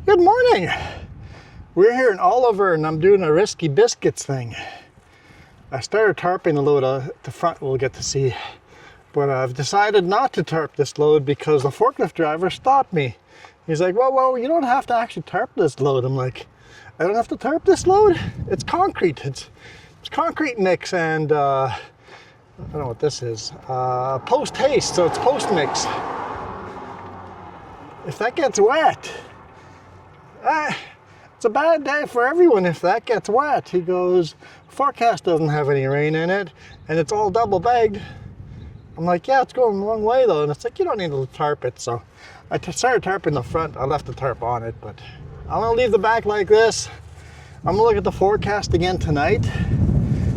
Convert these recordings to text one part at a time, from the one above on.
Good morning. We're here in Oliver and I'm doing a risky biscuits thing. I started tarping the load at the front, we'll get to see. But I've decided not to tarp this load because the forklift driver stopped me. He's like, well, you don't have to actually tarp this load. I'm like, I don't have to tarp this load? It's concrete. It's concrete mix and I don't know what this is. Post haste, so it's post mix. If that gets wet, it's a bad day for everyone if that gets wet. He goes, forecast doesn't have any rain in it and it's all double bagged. I'm like, yeah, it's going the wrong way though. And it's like, you don't need to tarp it. So I started tarping the front. I left the tarp on it, but I'm gonna leave the back like this. I'm gonna look at the forecast again tonight.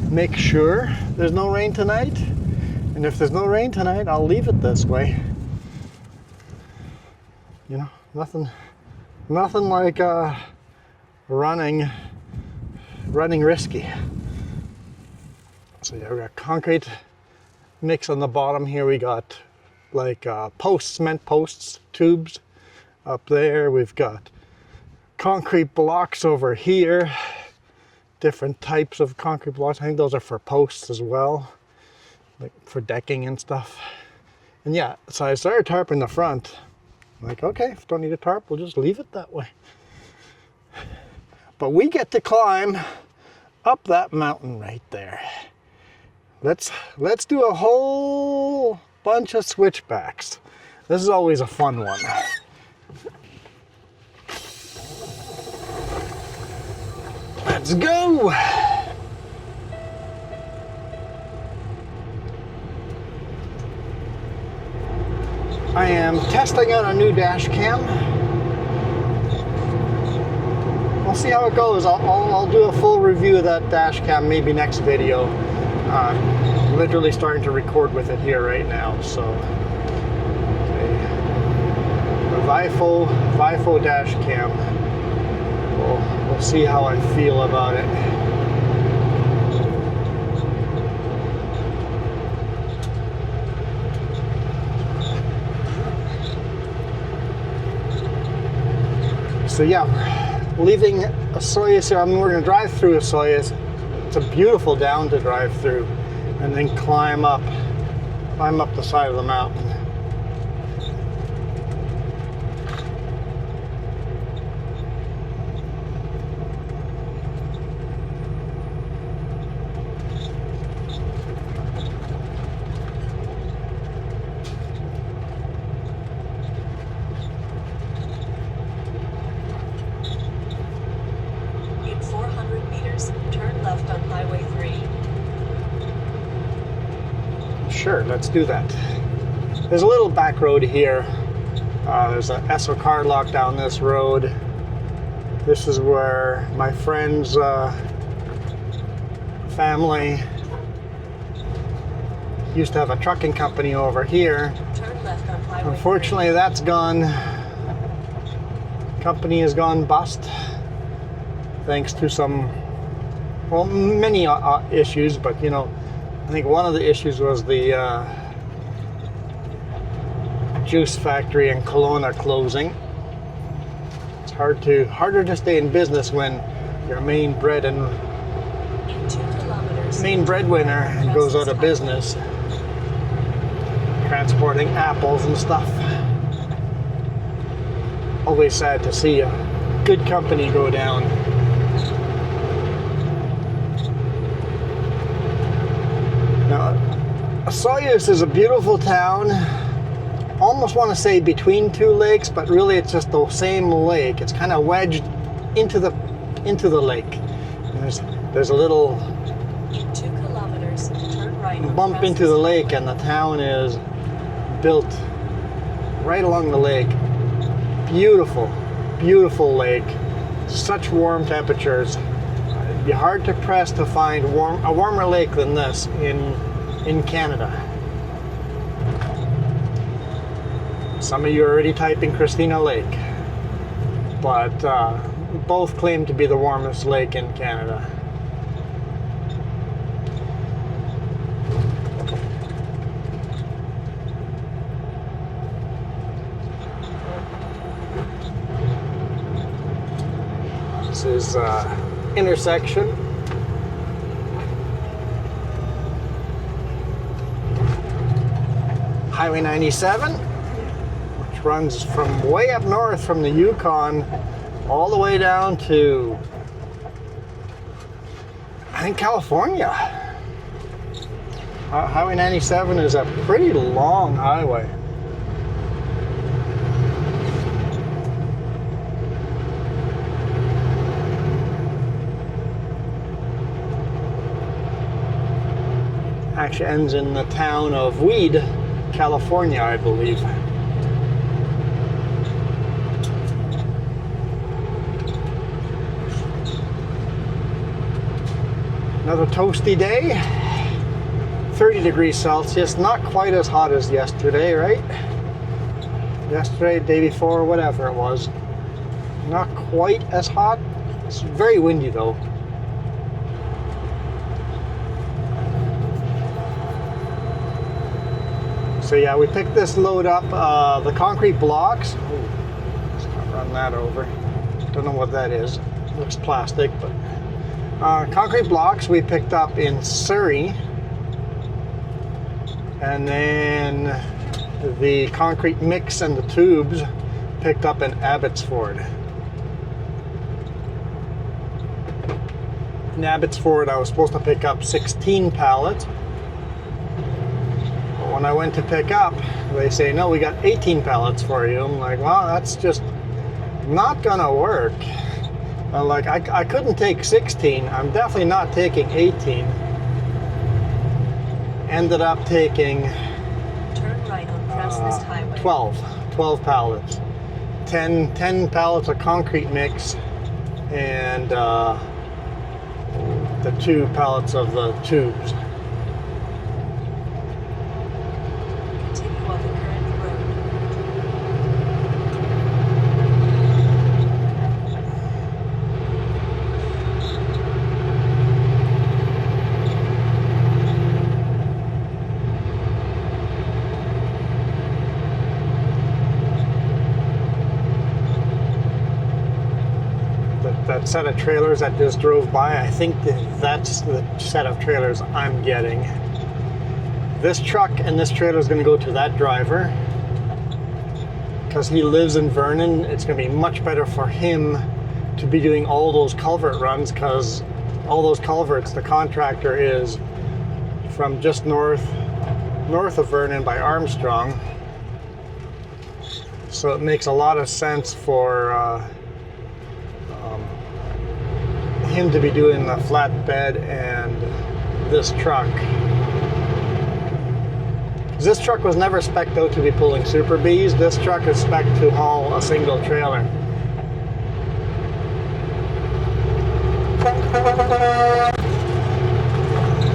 Make sure there's no rain tonight. And if there's no rain tonight, I'll leave it this way. You know, nothing like running risky. So yeah, we got concrete mix on the bottom here. We got like posts, cement posts, tubes up there. We've got concrete blocks over here. Different types of concrete blocks. I think those are for posts as well, like for decking and stuff. And yeah, so I started tarping the front. I'm like, okay, if don't need a tarp, we'll just leave it that way. But we get to climb up that mountain right there. Let's do a whole bunch of switchbacks. This is always a fun one. Let's go. I am testing out a new dash cam. We'll see how it goes. I'll do a full review of that dash cam maybe next video. Literally starting to record with it here right now. So the Vifo dash cam. We'll see how I feel about it. So yeah, leaving Osoyoos here. I mean, we're going to drive through Osoyoos. It's a beautiful down to drive through, and then climb up the side of the mountain. Sure, let's do that. There's a little back road here. There's an Esso car lock down this road. This is where my friend's family used to have a trucking company over here. Turn left on Highway 3. Unfortunately, that's gone. Company has gone bust thanks to some, well, many issues, but you know, I think one of the issues was the juice factory in Kelowna closing. It's harder to stay in business when your main breadwinner goes out of business, transporting apples and stuff. Always sad to see a good company go down. Now, Osoyoos is a beautiful town. Almost want to say between two lakes, but really it's just the same lake. It's kind of wedged into the lake. And there's a little 2 kilometers, turn right bump into the lake, and the town is built right along the lake. Beautiful, beautiful lake. Such warm temperatures. It'd be hard to press to find a warmer lake than this in Canada. Some of you are already typing Christina Lake, but both claim to be the warmest lake in Canada. his intersection. Highway 97, which runs from way up north from the Yukon all the way down to, I think, California. Highway 97 is a pretty long highway. Actually ends in the town of Weed, California, I believe. Another toasty day. 30 degrees Celsius, not quite as hot as yesterday, right? Yesterday, day before, whatever it was. Not quite as hot. It's very windy though. So yeah, we picked this load up, the concrete blocks. Ooh, let's not run that over. Don't know what that is. Looks plastic, but concrete blocks we picked up in Surrey. And then the concrete mix and the tubes picked up in Abbotsford. In Abbotsford, I was supposed to pick up 16 pallets. But when I went to pick up, they say, no, we got 18 pallets for you. I'm like, well, that's just not gonna work. I'm like, I couldn't take 16. I'm definitely not taking 18. Ended up taking turn right on Craftsness Highway. 12 pallets. 10 pallets of concrete mix and the 2 pallets of the tubes. Continue on the current road. That set of trailers that just drove by, I think that's the set of trailers I'm getting. This truck and this trailer is going to go to that driver because he lives in Vernon. It's going to be much better for him to be doing all those culvert runs, because all those culverts, the contractor is from just north of Vernon by Armstrong. So it makes a lot of sense for him to be doing the flatbed and this truck. This truck was never spec'd out to be pulling Super Bs. This truck is spec'd to haul a single trailer.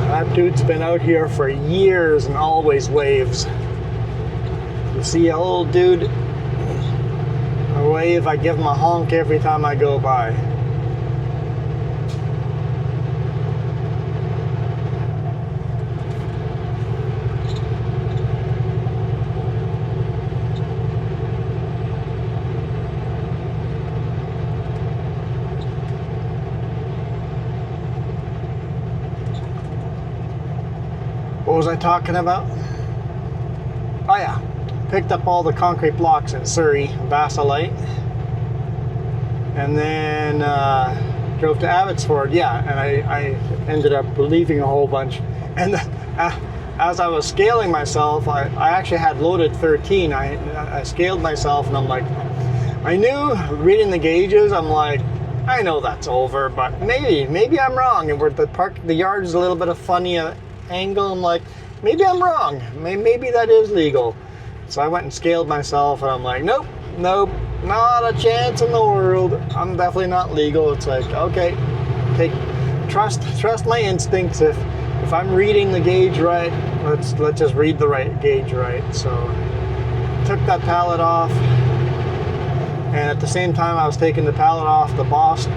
That dude's been out here for years and always waves. You see a little dude, I wave, I give him a honk every time I go by. What was I talking about? Oh yeah, picked up all the concrete blocks in Surrey, Basalite, and then drove to Abbotsford. Yeah, and I ended up leaving a whole bunch. And as I was scaling myself, I actually had loaded 13. I scaled myself, and I'm like, I knew reading the gauges, I'm like, I know that's over, but maybe I'm wrong. And the yard is a little bit of funny angle. I'm like, maybe I'm wrong. Maybe that is legal. So I went and scaled myself, and I'm like, nope, not a chance in the world. I'm definitely not legal. It's like, okay, trust my instincts. If I'm reading the gauge right, let's just read the right gauge right. So took that pallet off, and at the same time I was taking the pallet off, the boss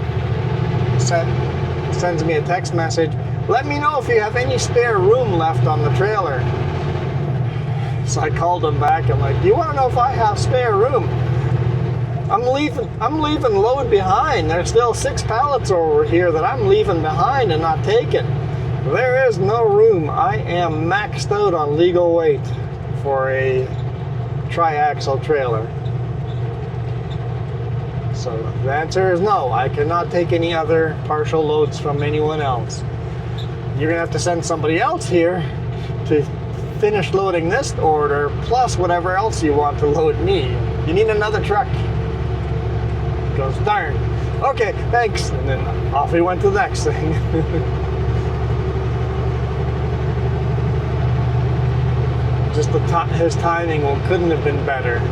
sends me a text message. Let me know if you have any spare room left on the trailer. So I called him back. I'm like, do you want to know if I have spare room? I'm leaving load behind. There's still 6 pallets over here that I'm leaving behind and not taking. There is no room. I am maxed out on legal weight for a tri-axle trailer. So the answer is no. I cannot take any other partial loads from anyone else. You're gonna have to send somebody else here to finish loading this order, plus whatever else you want to load me. You need another truck. Goes, darn. Okay, thanks. And then off he went to the next thing. Just his timing couldn't have been better.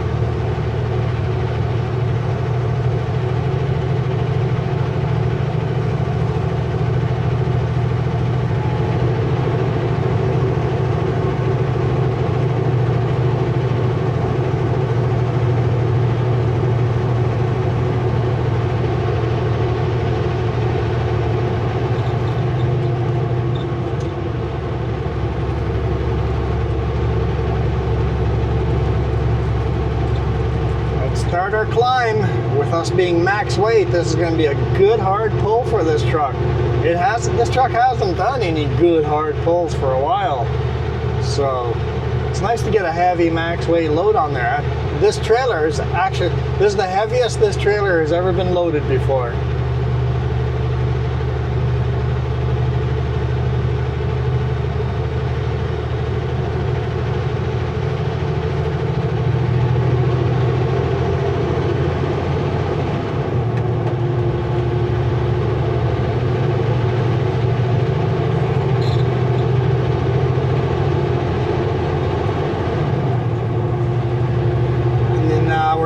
Start our climb. With us being max weight, this is going to be a good hard pull for this truck. This truck hasn't done any good hard pulls for a while, so it's nice to get a heavy max weight load on there. This trailer is this is the heaviest this trailer has ever been loaded before.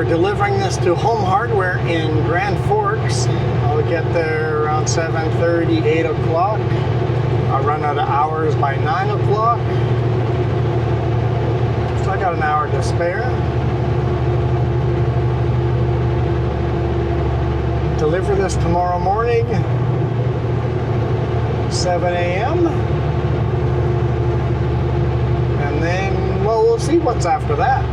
Delivering this to Home Hardware in Grand Forks. I'll get there around 7:30, 8 o'clock. I'll run out of hours by 9 o'clock. So I got an hour to spare. Deliver this tomorrow morning, 7 a.m. And then, well, we'll see what's after that.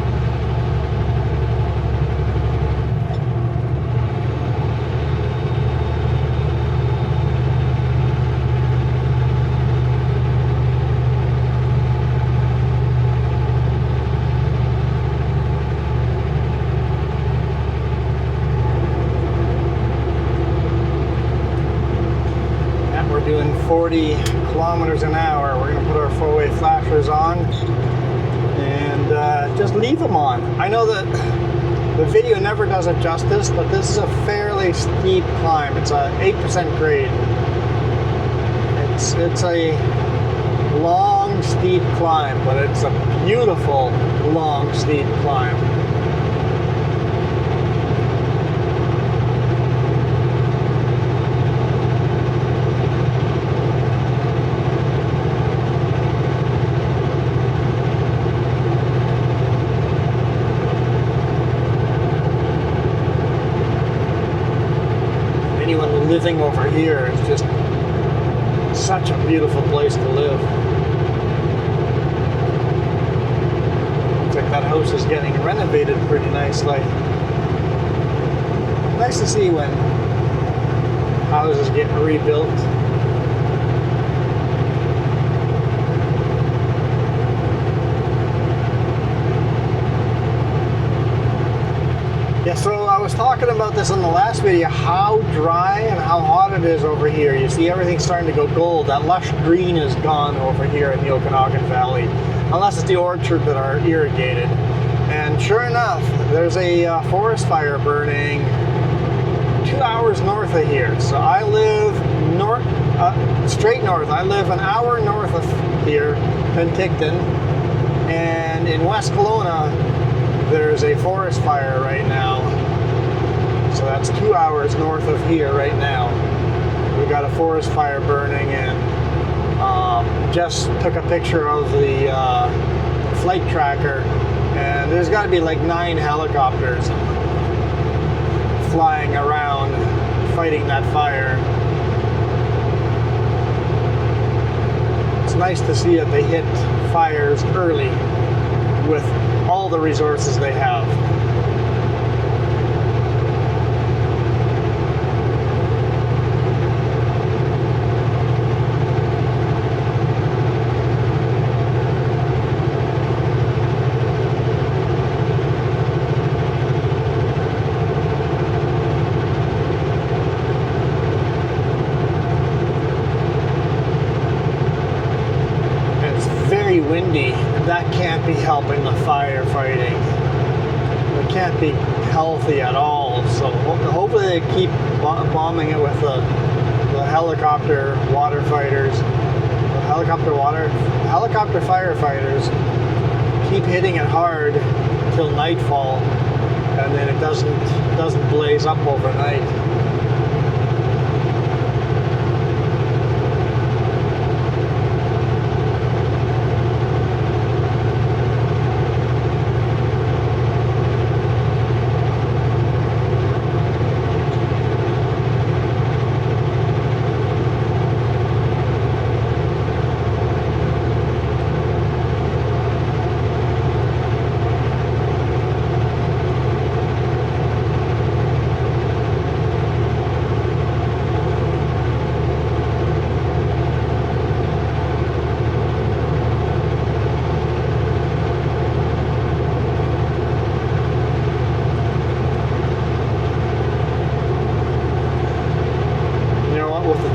Doing 40 kilometers an hour. We're going to put our four-way flashers on and just leave them on. I know that the video never does it justice, but this is a fairly steep climb. It's a 8% grade. It's a long, steep climb, but it's a beautiful, long, steep climb. Living over here is just such a beautiful place to live. Looks like that house is getting renovated pretty nicely. Nice to see when houses get rebuilt. Yeah, so I was talking about this in the last video, how dry and how hot it is over here. You see everything starting to go gold. That lush green is gone over here in the Okanagan Valley, unless it's the orchard that are irrigated. And sure enough, there's a forest fire burning 2 hours north of here. So I live straight north. I live an hour north of here, Penticton, and in West Kelowna, there's a forest fire right now. So that's 2 hours north of here right now. We've got a forest fire burning, and just took a picture of the flight tracker, and there's got to be like 9 helicopters flying around fighting that fire. It's nice to see that they hit fires early with all the resources they have. be helping the firefighting. It can't be healthy at all. So hopefully they keep bombing it with the helicopter water fighters, the helicopter firefighters. Keep hitting it hard till nightfall, and then it doesn't blaze up overnight.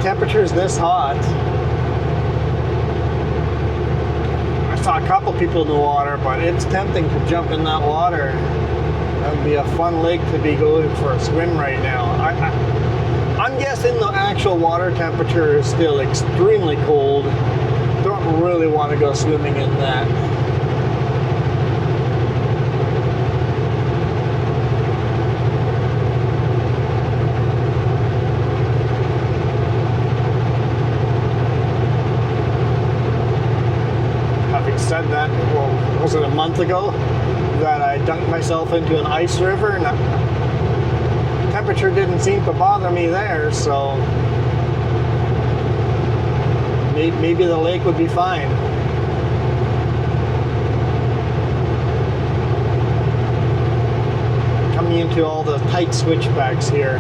Temperatures this hot, I saw a couple people in the water, but it's tempting to jump in that water. That would be a fun lake to be going for a swim right now. I'm guessing the actual water temperature is still extremely cold. Don't really want to go swimming in that. Said that, well, was it a month ago that I dunked myself into an ice river, and temperature didn't seem to bother me there, so maybe the lake would be fine. Coming into all the tight switchbacks here.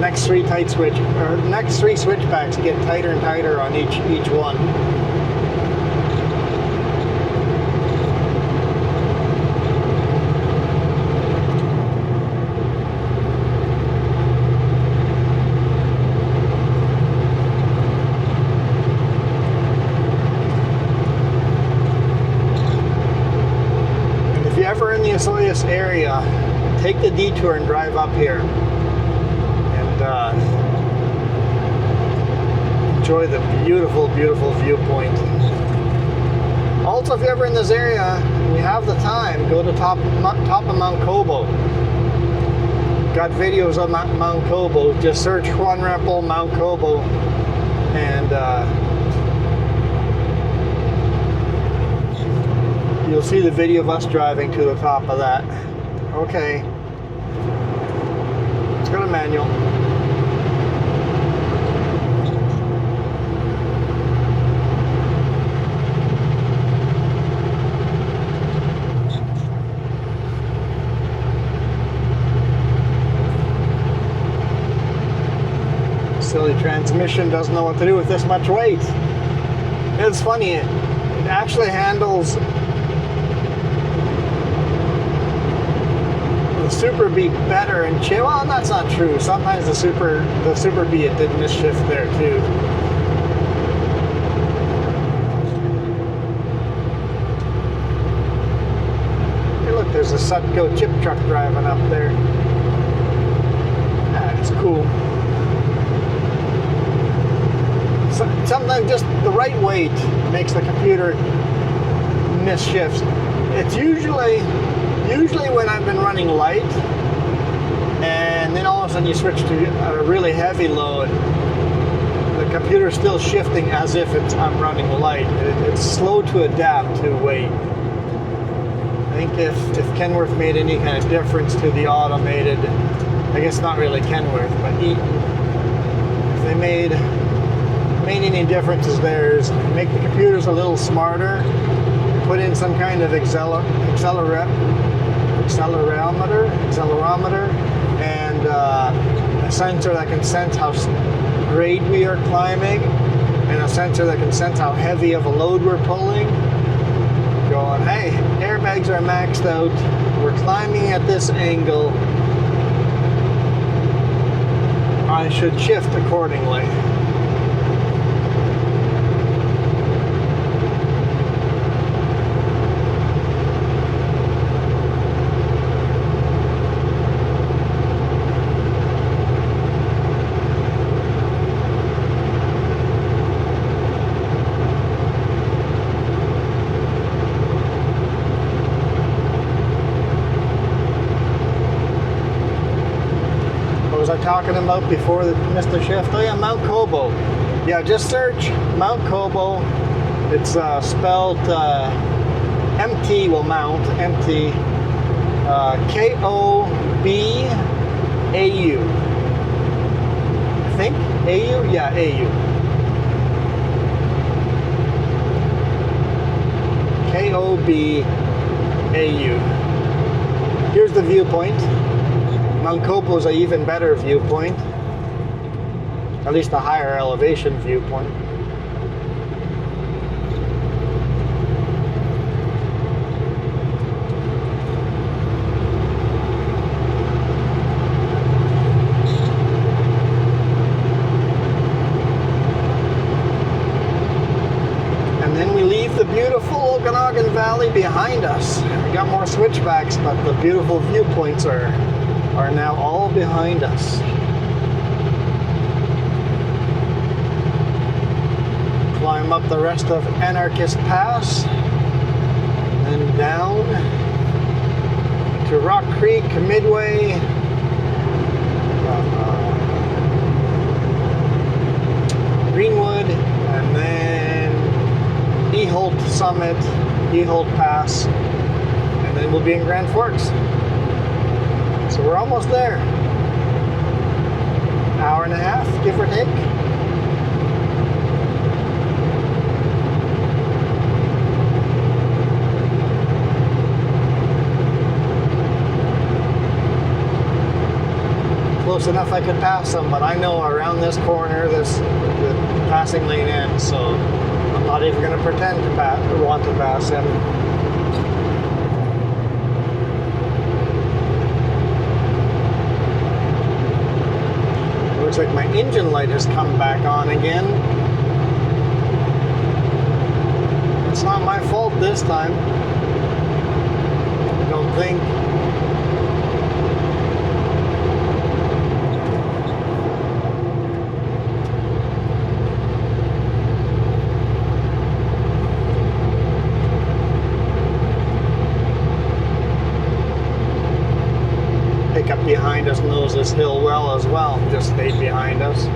Next three switchbacks get tighter and tighter on each one. In the Osoyoos area, take the detour and drive up here and enjoy the beautiful viewpoint. Also, if you're ever in this area and you have the time, go to top of Mount Cobo. Got videos of Mount Cobo. Just search Juan Rempel Mount Cobo, and you'll see the video of us driving to the top of that. Okay. Let's go to manual. Silly transmission doesn't know what to do with this much weight. It's funny, it actually handles Super Bee better and chill. Well, that's not true. Sometimes the Super Bee, it did misshift there too. Hey, look, there's a Sutco chip truck driving up there. That's cool. Sometimes just the right weight makes the computer miss shifts. It's usually when I've been running light, and then all of a sudden you switch to a really heavy load, the computer's still shifting as if I'm running light. It's slow to adapt to weight. I think if Kenworth made any kind of difference to the automated, I guess not really Kenworth, but if they made any differences there is make the computers a little smarter, put in some kind of accelerometer, and a sensor that can sense how grade we are climbing, and a sensor that can sense how heavy of a load we're pulling. Going, hey, airbags are maxed out, we're climbing at this angle, I should shift accordingly. talking about before the Mr. Shift? Oh yeah, Mount Kobo. Yeah, just search Mount Kobo. It's spelled MT, well, Mount, MT, K-O-B-A-U. I think? A-U? Yeah, A-U. K-O-B-A-U. Here's the viewpoint. Mount Kobo is an even better viewpoint. At least a higher elevation viewpoint. And then we leave the beautiful Okanagan Valley behind us. We got more switchbacks, but the beautiful viewpoints are now all behind us. Climb up the rest of Anarchist Pass, and then down to Rock Creek, Midway, Greenwood, and then Eholt Summit, Eholt Pass, and then we'll be in Grand Forks. So we're almost there. Hour and a half, give or take. Close enough I could pass them, but I know around this corner, the passing lane ends, so I'm not even going to pretend to pass or want to pass him. Looks like my engine light has come back on again. It's not my fault this time. I don't think. Pickup behind us knows this hill well as well, just stayed behind us.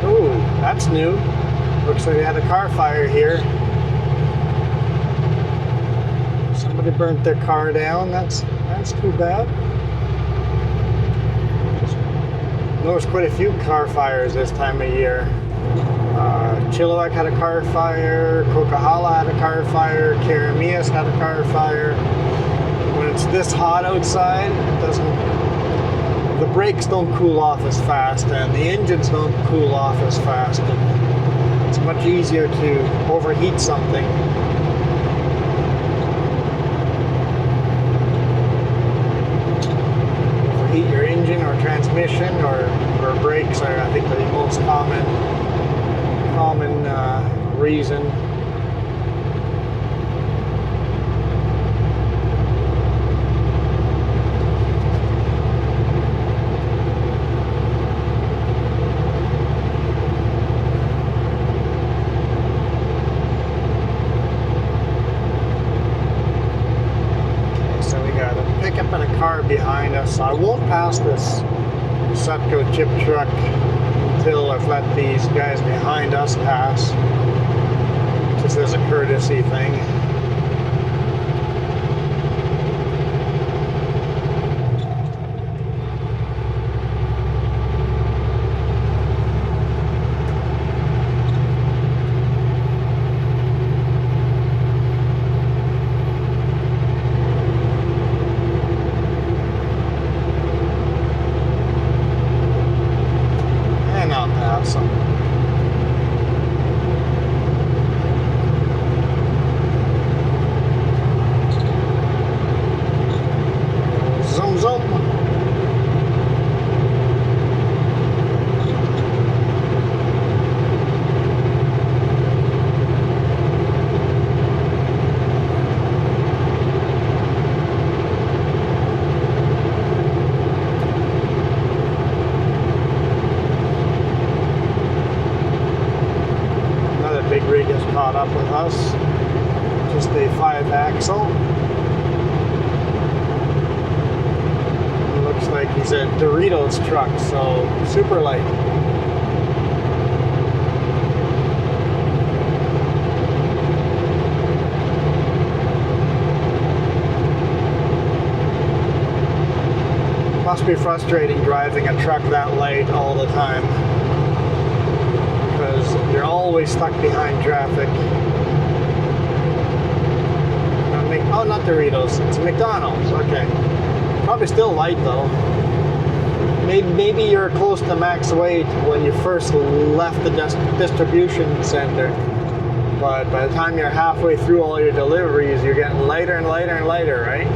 Ooh, that's new. Looks like they had a car fire here. Somebody burnt their car down. That's too bad. Noticed quite a few car fires this time of year. Chilliwack had a car fire. Coquihalla had a car fire. Karamias had a car fire. When it's this hot outside, it doesn't. The brakes don't cool off as fast, and the engines don't cool off as fast. It's much easier to overheat something. Overheat your engine or transmission or brakes are, I think, the most common reason. Behind us. I won't pass this Sutco chip truck until I've let these guys behind us pass, just as a courtesy thing. caught up with us. Just a 5-axle. Looks like he's a Doritos truck, so super light. Must be frustrating driving a truck that light all the time, because you're always stuck behind traffic. Oh, not Doritos, it's McDonald's, okay. Probably still light though. Maybe you're close to max weight when you first left the distribution center, but by the time you're halfway through all your deliveries, you're getting lighter and lighter and lighter, right?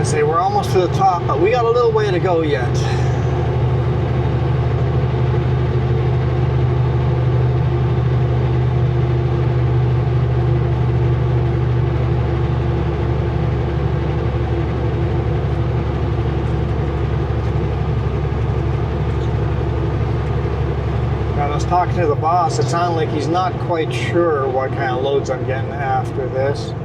Say we're almost to the top, but we got a little way to go yet. When I was talking to the boss, it sounded like he's not quite sure what kind of loads I'm getting after this.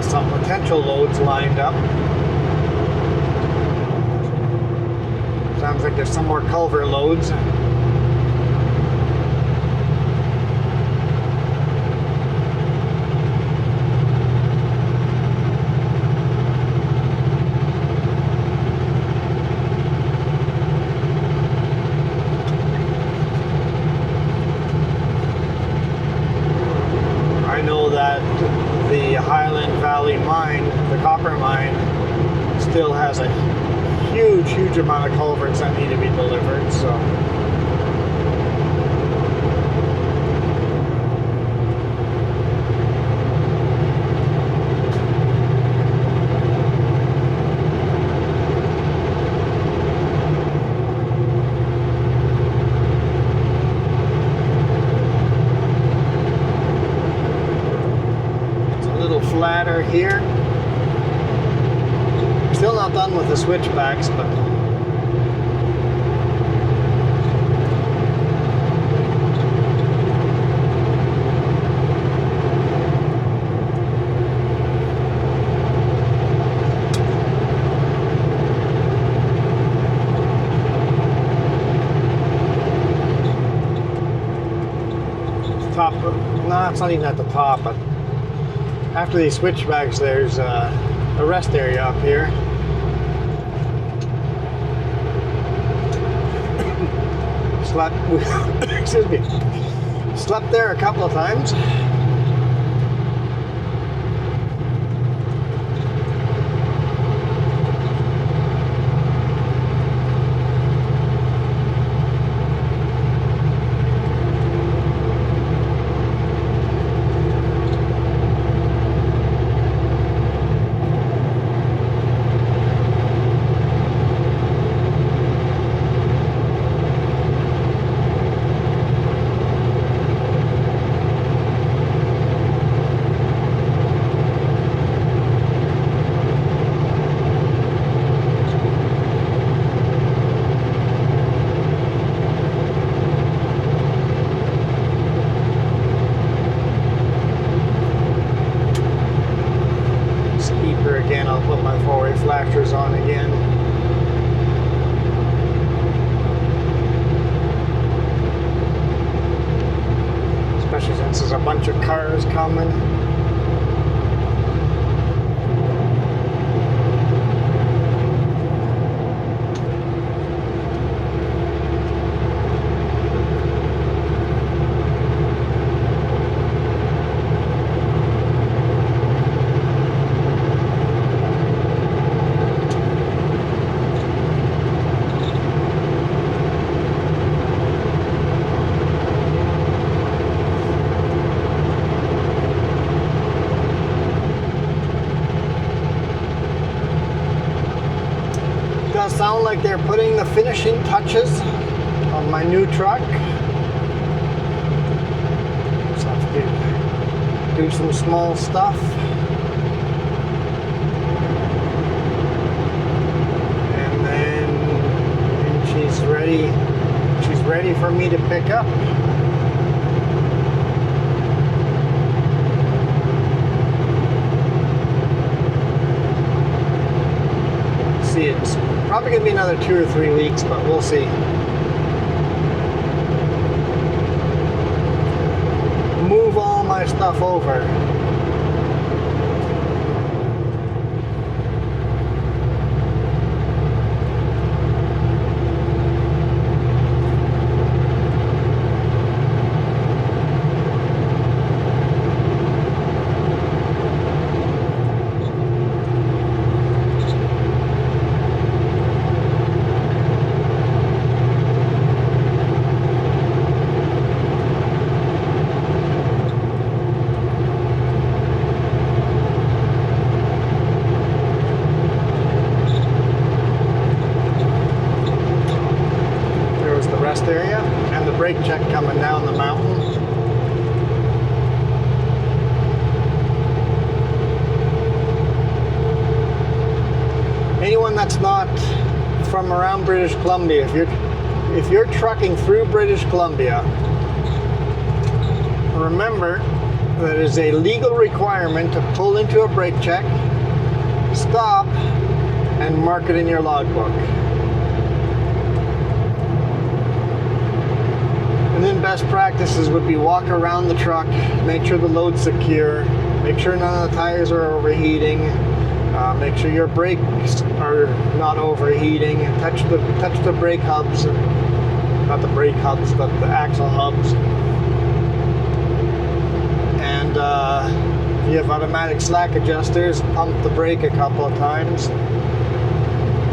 Some potential loads lined up. Sounds like there's some more culvert loads. I know that the Highland Valley mine, the copper mine, still has a huge amount of culverts that need to be delivered, so. Flatter here. Still not done with the switchbacks, but top. No, it's not even at the top, but after these switchbacks, there's a rest area up here. Excuse me. Slept there a couple of times. Again, I'll put my 4-way flashers on again. especially since there's a bunch of cars coming. Does sound like they're putting the finishing touches on my new truck. Just have to do some small stuff. And then she's ready. She's ready for me to pick up. See, it's probably going to be another 2 or 3 weeks, but we'll see. Move all my stuff over. Area and the brake check coming down the mountain. Anyone that's not from around British Columbia, if you're trucking through British Columbia, remember that it is a legal requirement to pull into a brake check, stop, and mark it in your logbook. And then best practices would be walk around the truck, make sure the load's secure, make sure none of the tires are overheating, make sure your brakes are not overheating, touch the brake hubs, not the brake hubs, but the axle hubs. And if you have automatic slack adjusters, pump the brake a couple of times,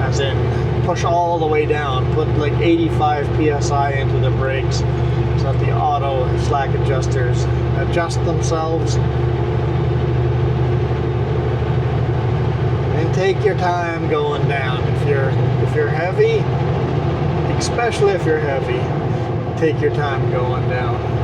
as in push all the way down, put like 85 psi into the brakes so that the auto slack adjusters adjust themselves. And take your time going down. If you're heavy, especially if you're heavy, take your time going down.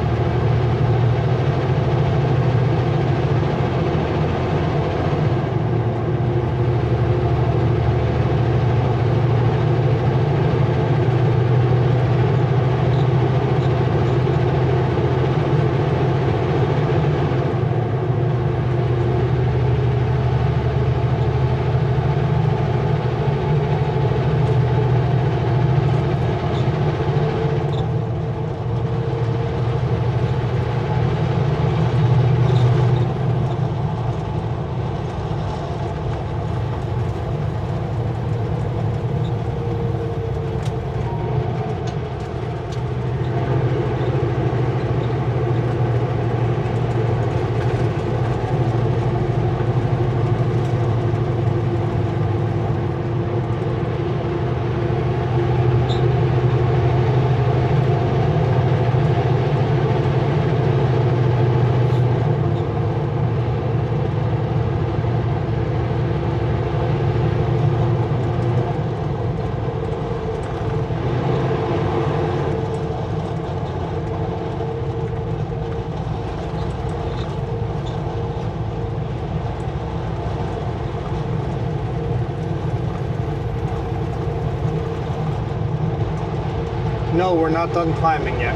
No, we're not done climbing yet.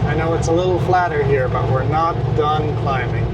I know it's a little flatter here, but we're not done climbing.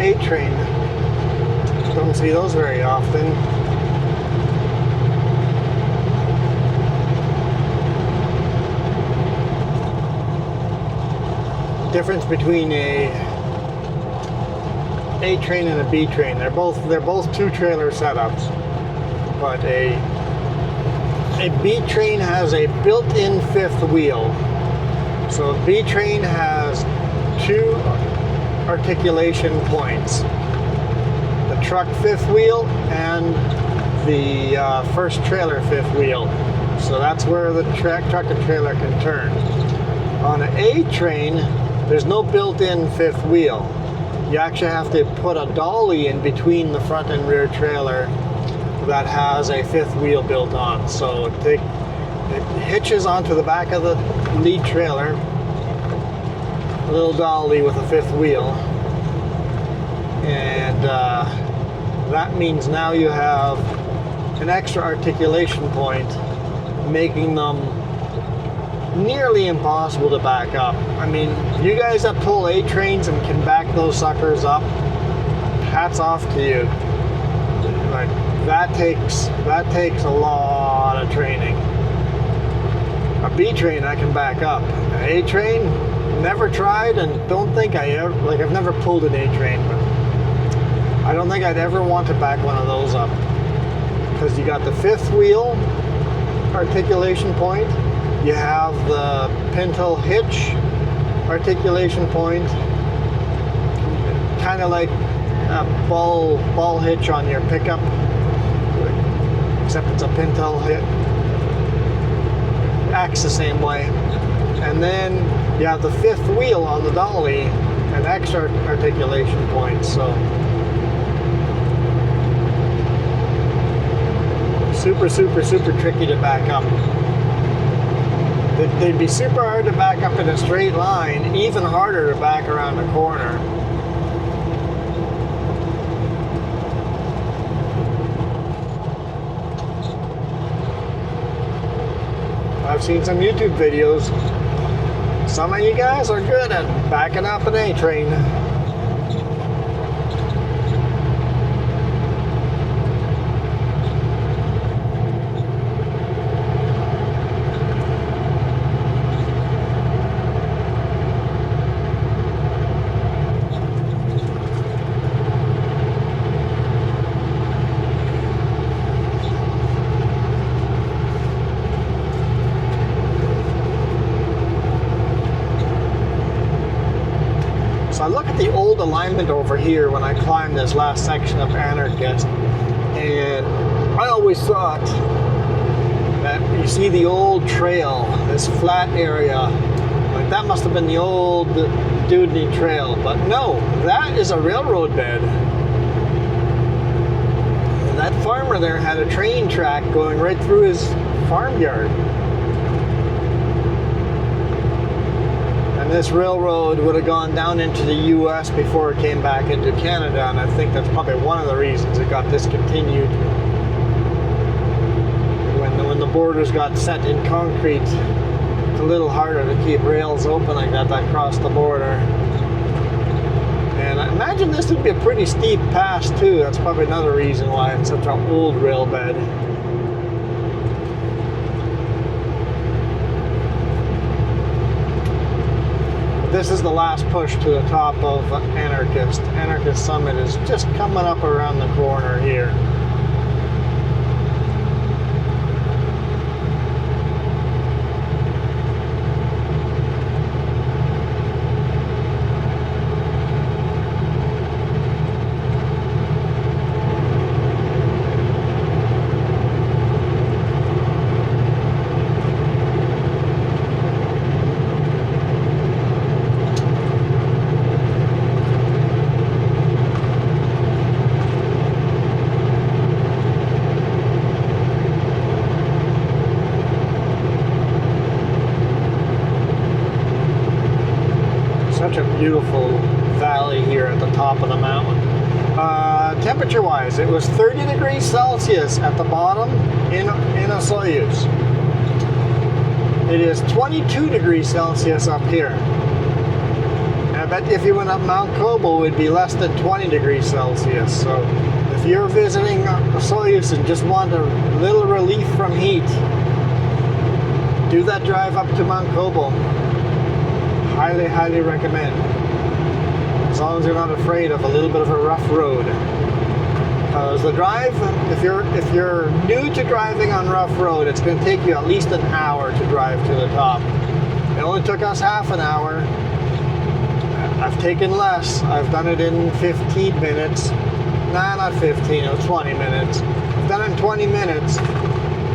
A-train. Don't see those very often. Difference between a A-train and a B-train. They're both 2-trailer setups, but a B-train has a built-in fifth wheel. So a B-train has 2 articulation points: the truck fifth wheel and the first trailer fifth wheel. So that's where the truck and trailer can turn. On an A-train, there's no built-in fifth wheel. You actually have to put a dolly in between the front and rear trailer that has a fifth wheel built on. So it hitches onto the back of the lead trailer, a little dolly with a fifth wheel, and that means now you have an extra articulation point, making them nearly impossible to back up. I mean, you guys that pull A-trains and can back those suckers up, hats off to you. Like, that takes a lot of training. A B-train I can back up. An A-train, never tried, and don't think I've never pulled an A-train, but I don't think I'd ever want to back one of those up, because you got the fifth wheel articulation point, you have the pintle hitch articulation point, kind of like a ball hitch on your pickup, except it's a pintle hitch. Acts the same way. And then you have the fifth wheel on the dolly, an extra articulation point. So super tricky to back up. They'd be super hard to back up in a straight line, even harder to back around a corner. I've seen some YouTube videos. Some of you guys are good at backing up an A-train. I look at the old alignment over here when I climbed this last section of Anarchist, and I always thought that you see the old trail, this flat area, like that must have been the old Dewdney Trail, but no, that is a railroad bed. And that farmer there had a train track going right through his farmyard. This railroad would have gone down into the US before it came back into Canada, and I think that's probably one of the reasons it got discontinued. When the borders got set in concrete, it's a little harder to keep rails open like that cross the border. And I imagine this would be a pretty steep pass too. That's probably another reason why it's such an old rail bed. This is the last push to the top of Anarchist. Anarchist Summit is just coming up around the corner here. Such a beautiful valley here at the top of the mountain. Temperature wise, it was 30 degrees Celsius at the bottom in Osoyoos. It is 22 degrees Celsius up here. At bet you if you went up Mount Kobo, it would be less than 20 degrees Celsius. So if you're visiting Osoyoos and just want a little relief from heat, do that drive up to Mount Kobo. Highly, highly recommend. As long as you're not afraid of a little bit of a rough road. Because the drive, if you're new to driving on rough road, it's going to take you at least an hour to drive to the top. It only took us half an hour. I've taken less. I've done it in 15 minutes. Nah, not 15, it was 20 minutes. I've done it in 20 minutes,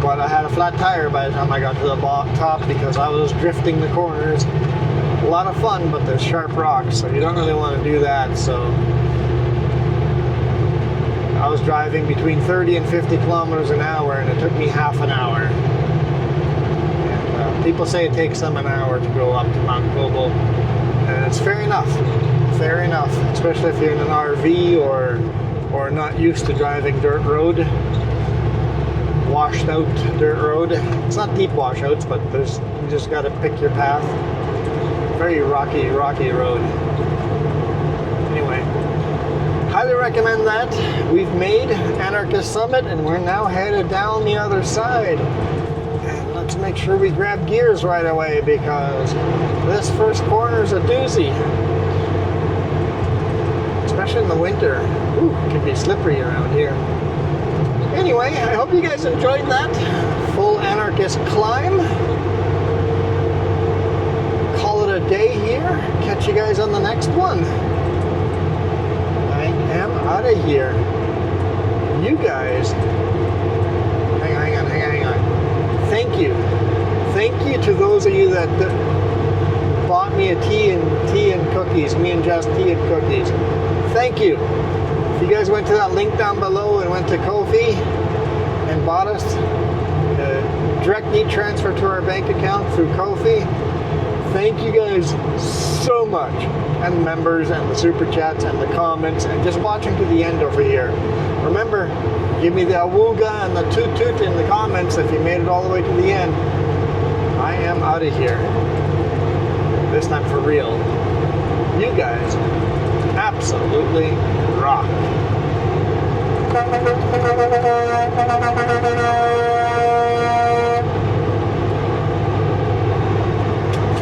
but I had a flat tire by the time I got to the top because I was drifting the corners. A lot of fun, but there's sharp rocks, so you don't really want to do that. So I was driving between 30 and 50 kilometers an hour, and it took me half an hour. And people say it takes them an hour to go up to Mount Kobo, and it's fair enough. Fair enough, especially if you're in an RV or not used to driving dirt road, washed out dirt road. It's not deep washouts, but you just got to pick your path. Very rocky road. Anyway, highly recommend that. We've made Anarchist Summit and we're now headed down the other side. And let's make sure we grab gears right away because this first corner is a doozy. Especially in the winter. Ooh, it can be slippery around here. Anyway, I hope you guys enjoyed that full anarchist climb. Call it a day here. Catch you guys on the next one. I am out of here. You guys, hang on. Thank you to those of you that bought me a tea and cookies. Me and Just tea and cookies. Thank you. If you guys went to that link down below and went to Ko-fi and bought us directly transfer to our bank account through Ko-fi, thank you guys so much. And members and the super chats and the comments and just watching to the end over here. Remember, give me the awooga and the toot toot in the comments if you made it all the way to the end. I am out of here. This time for real. You guys absolutely rock.